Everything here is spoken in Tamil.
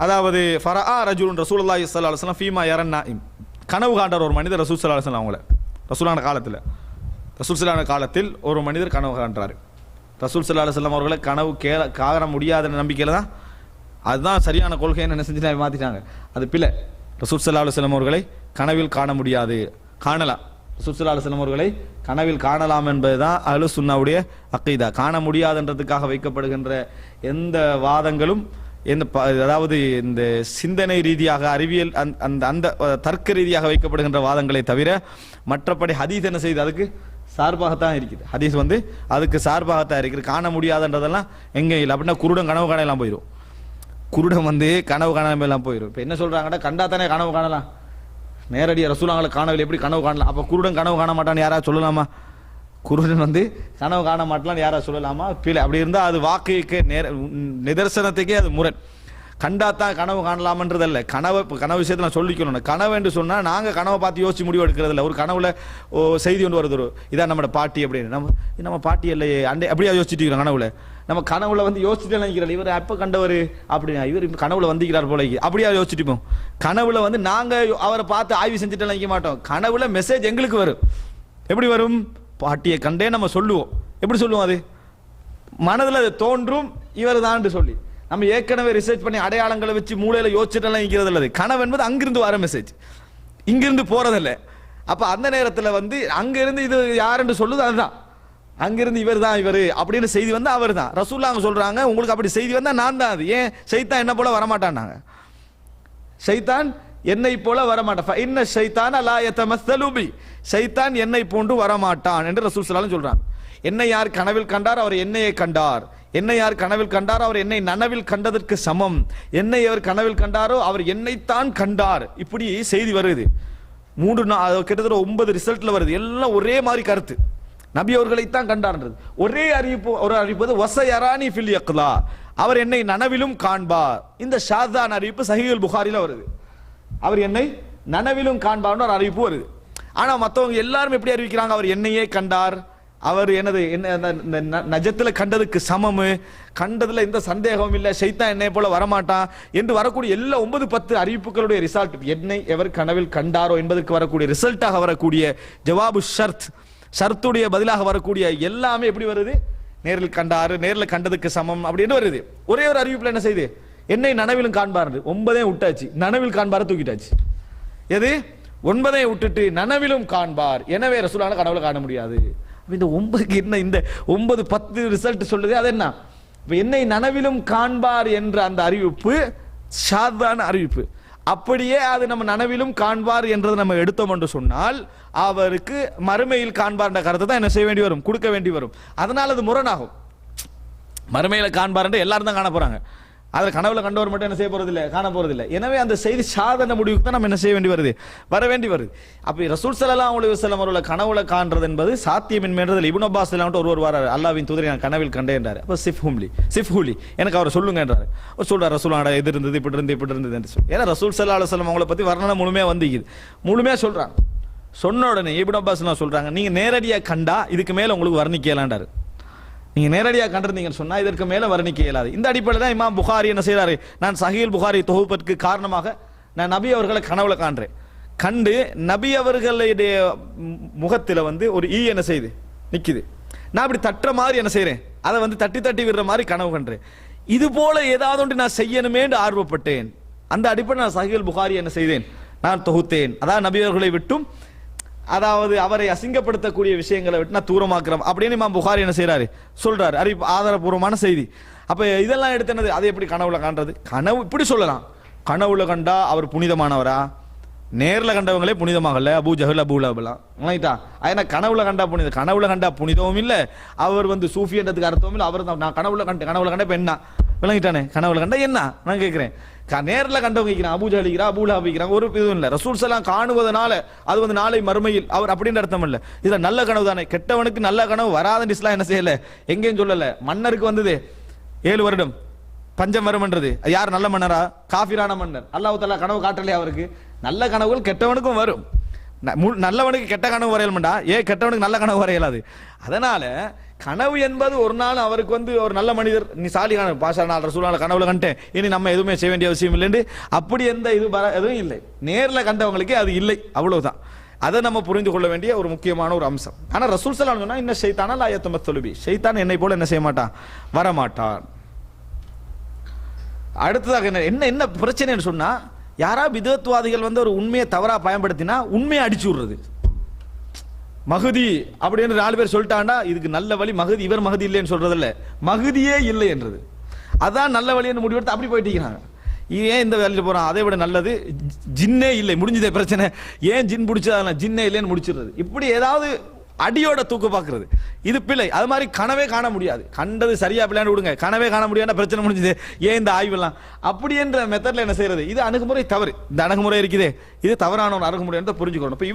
அதாவது ஃபரஆ ரஜுலுன் ரசூலுல்லாஹி ஸல்லல்லாஹு அலைஹி வஸல்லம் ஃபீமா யரன்னா, கனவு காண்ற ஒரு மனிதர் ரசூல் ஸல்லல்லாஹு அலைஹி வஸல்லம் அவங்கள ரசூலான காலத்தில் ஒரு மனிதர் கனவு காண்றாரு. ரசூல் ஸல்லல்லாஹு அலைஹி வஸல்லம் அவர்களை கனவு காண முடியாத நம்பிக்கையில் தான், அதுதான் சரியான கொள்கைன்னு என்ன செஞ்சுட்டு மாற்றிட்டாங்க. அது பிள்ளை. ரசூல் ஸல்லல்லாஹு அலைஹி வஸல்லம் அவர்களை கனவில் காண முடியாது, காணலாம். ரசூல் ஸல்லல்லாஹு அலைஹி வஸல்லம் அவர்களை கனவில் காணலாம் என்பது தான் அஹ்லு சுன்னாவுடைய அக்கீதா. காண முடியாதுன்றதுக்காக வைக்கப்படுகின்ற எந்த வாதங்களும், அதாவது இந்த சிந்தனை ரீதியாக அறிவியல் அந்த தர்க்க ரீதியாக வைக்கப்படுகின்ற வாதங்களை தவிர மற்றபடி ஹதீஸ் என்ன செய்யுது, அதுக்கு சார்பாகத்தான் இருக்குது. ஹதீஸ் அதுக்கு சார்பாகத்தான் இருக்குது. காண முடியாதுன்றதெல்லாம் எங்கே இல்லை. அப்படின்னா குருடன் கனவு காணலாம் போயிடும். குருடன் கனவு காணாமலாம் போயிடும். இப்போ என்ன சொல்றாங்கன்னா, கண்டா தானே கனவு காணலாம், நேரடியாக ரசூலுல்லாஹி காணவில்லை எப்படி கனவு காணலாம்? அப்போ குருடன் கனவு காண மாட்டான்னு யாராவது சொல்லலாமா? குருடன் கனவு காண மாட்டலான்னு யாராவது சொல்லலாமா? பிள்ளை. அப்படி இருந்தால் அது வாக்குக்கு நிதர்சனத்துக்கே அது முரண். கண்டாத்தான் கனவு காணலாமன்றதல்ல. கனவு விஷயத்தில் நான் சொல்லிக்கணும். கனவு என்று சொன்னால் நாங்கள் கனவை பார்த்து யோசிச்சு முடிவு எடுக்கிறதில்ல. ஒரு கனவுல செய்தி ஒன்று வருது, இதான் நம்ம பாட்டி அப்படின்னு. நம்ம பாட்டி இல்லையே அப்படியே யோசிச்சுட்டு இருக்கிறோம். கனவுல நம்ம கனவுல யோசிச்சுட்டு நினைக்கிறோம், இவர் அப்போ கண்டவர் அப்படின்னா இவர் கனவுல வந்திருக்கிறார் போல அப்படியா யோசிச்சுட்டுப்போம். கனவுல நாங்கள் அவரை பார்த்து ஆய்வு செஞ்சுட்டு நினைக்க மாட்டோம். கனவுல மெசேஜ் எங்களுக்கு வரும். எப்படி வரும்? பாட்டியை கண்டே நம்ம சொல்லுவோம். எப்படி சொல்லுவோம்? அது மனதில் அது தோன்றும், இவர் தான் சொல்லி. நம்ம ஏற்கனவே ரிசர்ச் பண்ணி அடையாளங்களை வச்சு மூளையில யோசிச்சுட்டெல்லாம் இருக்கிறது இல்லை. கனவு என்பது அங்கிருந்து வர மெசேஜ், இங்கிருந்து போறதில்லை. அப்ப அந்த நேரத்தில் அங்கிருந்து இது யாருன்னு சொல்லுது, அதுதான் அங்கிருந்து இவர் தான் இவர் அப்படின்னு செய்தி அவர் தான். ரசூலுல்லாஹி சொல்றாங்க, உங்களுக்கு அப்படி செய்தி வந்தா நான் தான் அது. ஏன்? ஷைத்தான் என்ன போல வரமாட்டான்னாங்க. ஷைத்தான் என்னை போல வரமாட்டான். இன்ன ஷைத்தான லா யதமஸ்ஸலு பி, ஷைத்தான் என்னை போன்று வரமாட்டான் என்று ரசூல் ஸல்லல்லாஹு அலைஹி வஸல்லம் சொல்றாங்க. என்னை யார் கனவில் கண்டார் அவர் என்னையே கண்டார். என்னை யார் கனவில் கண்டாரோ அவர் என்னை நனவில் கண்டதற்கு சமம். என்னை அவர் கனவில் கண்டாரோ அவர் என்னைத்தான் கண்டார். இப்படி செய்தி வருது. 3 கிட்டத்தட்ட 9 ரிசல்ட்ல வருது. எல்லாம் ஒரே மாதிரி கருத்து. நபி அவர்களைத்தான் கண்டார்ன்றது ஒரே அறிவிப்பு. ஒரு அறிவிப்பு வஸயரானி ஃபில் யக்லா, அவர் என்னை நனவிலும் காண்பார். இந்த ஷாதான் அறிவிப்பு சஹீஹுல் புகாரில வருது. அவர் என்னை நனவிலும் காண்பார்னு ஒரு அறிவிப்பு வருது. ஆனா மற்றவங்க எல்லாரும் எப்படி அறிவிக்கிறாங்க? அவர் என்னையே கண்டார், அவர் நஜத்துல கண்டதுக்கு சமம், கண்டதுல எந்த சந்தேகமும் இல்லை, ஷைத்தான் என்னை போல வரமாட்டான் என்று வரக்கூடிய எல்லா 9-10 அறிவிப்புகளுடைய ரிசல்ட், என்னை எவர் கனவில் கண்டாரோ என்பதற்கு வரக்கூடிய ரிசல்ட்டாக வரக்கூடிய ஜவாபு ஷர்த்துடைய பதிலாக வரக்கூடிய எல்லாமே எப்படி வருது? நேரில் கண்டாரு, நேரில் கண்டதுக்கு சமம் அப்படின்னு வருது. ஒரே ஒரு அறிவிப்புல என்ன செய்யுது? என்னை நனவிலும் காண்பார். 9 விட்டாச்சு, நனவில் காண்பார தூக்கிட்டாச்சு. எது? 9 விட்டுட்டு நனவிலும் காண்பார். எனவே ரசூலுல்லாஹி கனவுல காண முடியாது. இந்த 9க்கு என்ன? இந்த 9-10 ரிசல்ட் சொல்லுது. அது என்ன? என்னை நனவிலும் காண்பார் என்ற அந்த அறிவிப்பு ஷாதான அறிவிப்பு. அப்படியே அது நம்ம நனவிலும் காண்பார் என்றதை நம்ம எடுத்தோம் என்று சொன்னால் அவருக்கு மறுமையில் காண்பார் என்ற கருத்தை தான் என்ன செய்ய வேண்டி வரும், கொடுக்க வேண்டி வரும். அதனால அது முரணாகும். மறுமையில காண்பார் என்று எல்லாரும் தான் காண போறாங்க. அதில் கனவுல கண்டவர் மட்டும் என்ன செய்ய போறதில்லை, காண போறதில்லை. எனவே அந்த செய்தி சாதன முடிவுக்கு தான் நம்ம என்ன செய்ய வேண்டி வருது, வர வேண்டி வருது. அப்ப ரசூல் ஸல்லல்லாஹு அலைஹி வஸல்லம் அவர்களை கனவுல காண்றது என்பது சாத்தியமின்மைன்றதில் இப்னு அப்பாஸ் ஒருவர் வராரு, அல்லாஹ்வின் தூதரை நான் கனவில் கண்டேன் என்றார். அப்ப சிஃப்ஹுலி எனக்கு அவரை சொல்லுங்க என்றார். சொல்றார், ரசூலுல்லாஹ் எது இருந்தது, இப்படி இருந்தது என்று சொல்லி. ஏன்னா ரசூல் ஸல்லல்லாஹு அலைஹி வஸல்லம் அவங்களை பத்தி வர்ணனை முழுமையா வந்திக்குது, முழுமையா சொல்றாங்க. சொன்ன உடனே இப்னு அப்பாஸ் சொல்றாங்க, நீங்க நேரடியாக கண்டா இதுக்கு மேல உங்களுக்கு வர்ணிக்கலான்றாரு. நீங்க நேரடியாக கண்டிருந்தீங்கன்னு சொன்னா இதற்கு மேல வர்ணிக்க இயலாது. இந்த அடிப்படையில் தான் இமாம் புகாரி என்ன செய்யறாரு, நான் சஹீஹுல் புகாரி தொகுப்பதற்கு காரணமாக நான் நபி அவர்களை கனவுல காண்றேன். கண்டு நபி அவர்களுடைய முகத்தில் ஒரு ஈ என்ன செய்யுது, நிக்குது. நான் அப்படி தட்டுற மாதிரி என்ன செய்யறேன், அதை தட்டி தட்டி விடுற மாதிரி கனவு கண்டேன். இது போல ஏதாவது ஒன்று நான் செய்யணுமே என்று ஆர்வப்பட்டேன். அந்த அடிப்படையில் நான் சஹீஹுல் புகாரி என்ன செய்தேன், நான் தொகுத்தேன். அதாவது நபி அவர்களை விட்டும், அதாவது அவரை அசிங்கப்படுத்தக்கூடிய விஷயங்களை விட்டு நான் தூரமாக்குறோம் அப்படின்னு இமாம் புகாரி என்ன செய்யறாரு, சொல்றாரு. ஆதாரபூர்வமான செய்தி. அப்ப இதெல்லாம் எடுத்து என்னது, அதை எப்படி கனவுல காண்றது? கனவு இப்படி சொல்லலாம், கனவுல கண்டா அவர் புனிதமானவரா, நேர்ல கண்டவங்களே புனிதமாகல, அபூ ஜஹல் அபூ லஹப்லாம் ரைட்டா. ஏன்னா கனவுல கண்டா புனிதம், கனவுல கண்டா புனிதமும் இல்லை, அவர் சூஃபின்றதுக்கு அர்த்தம் இல்லை. அவர் நான் கனவுல கண்ட பெண்ணா விளங்கிட்டானே, கனவுல கண்டா என்ன நான் கேட்கிறேன். நேரில் கண்டவங்க வைக்கிறான், அபூ ஜஹல் வைக்கிறான், அபூ லஹப் வைக்கிறாங்க, ஒரு இதுவும் இல்லை. ரசூல் ஸல்லல்லாஹு காணுவதனால அது நாளை மறுமையில் அவர் அப்படின்னு அர்த்தம் இல்லை. இதுல நல்ல கனவு தானே, கெட்டவனுக்கு நல்ல கனவு வராதுன்னு இஸ்லாம் என்ன செய்யல, எங்கேயும் சொல்லல. மன்னருக்கு 7 வருடம் பஞ்சம் வரும்ன்றது, யார் நல்ல மன்னரா, காஃபிரான மன்னர். அல்லாஹ் தஆலா கனவு காட்டலையா அவருக்கு? நல்ல கனவுகள் கெட்டவனுக்கும் வரும். நல்லவனுக்கு கெட்ட கனவு வரையலும்டா, கெட்டவனுக்கு நல்ல கனவு வரையலாது. அதனால கனவு என்பது ஒரு நாள் அவருக்கு வந்து ஒரு நல்ல மனிதர், நீ சாலிகான பாஷா நான் ரசூலுல்லாஹ் கனவுல கண்டேன், இனி நம்ம எதுவுமே செய்ய வேண்டிய அவசியம் இல்லைன்னு அப்படி எந்த இது எதுவும் இல்லை. நேரில் கண்டவங்களுக்கே அது இல்லை, அவ்வளவுதான். அதை நம்ம புரிந்து கொள்ள வேண்டிய ஒரு முக்கியமான ஒரு அம்சம். ஆனால் ரசூல் ஸல்லல்லாஹு அலைஹி வஸல்லம் இன்ன ஷைத்தான லா யத்தமஸ்ஸலு பி, ஷைத்தான் என்னை போல என்ன செய்ய மாட்டான், வரமாட்டான். அடுத்ததாக என்ன என்ன பிரச்சனைன்னு சொன்னா, யாரா பிதத்வாதிகள் வந்து ஒரு உண்மையை தவறா பயன்படுத்தினா உண்மையை அடிச்சு விடுறது. மகுதி அப்படின்னு 4 பேர் சொல்லிட்டாண்டா இதுக்கு நல்ல வழி மகுதி, இவர் மகுதி இல்லைன்னு சொல்றதில்ல, மகுதியே இல்லை என்றது. அதான் நல்ல வழின்னு முடிவெடுத்து அப்படி போயிட்டீங்க. ஏன் இந்த வேலையில் போறான், அதை விட நல்லது ஜின்னே இல்லை, முடிஞ்சதே பிரச்சனை, ஏன் ஜின் பிடிச்சா ஜின்னே இல்லைன்னு முடிச்சிடுறது. இப்படி ஏதாவது அடியோட தூக்கு பார்க்கறது, இது பிள்ளை. அது மாதிரி கனவே காண முடியாது, கண்டது சரியா பிள்ளைன்னு விடுங்க, கனவே காண முடியாத பிரச்சனை முடிஞ்சது, ஏன் இந்த ஆய்வெல்லாம் அப்படி என்ற மெத்தட்ல என்ன செய்யறது, இது அணுகுமுறை தவறு. இந்த அணுகுமுறை இருக்குதே இது தவறான ஒரு அணுகுமுறை புரிஞ்சுக்கணும். இப்ப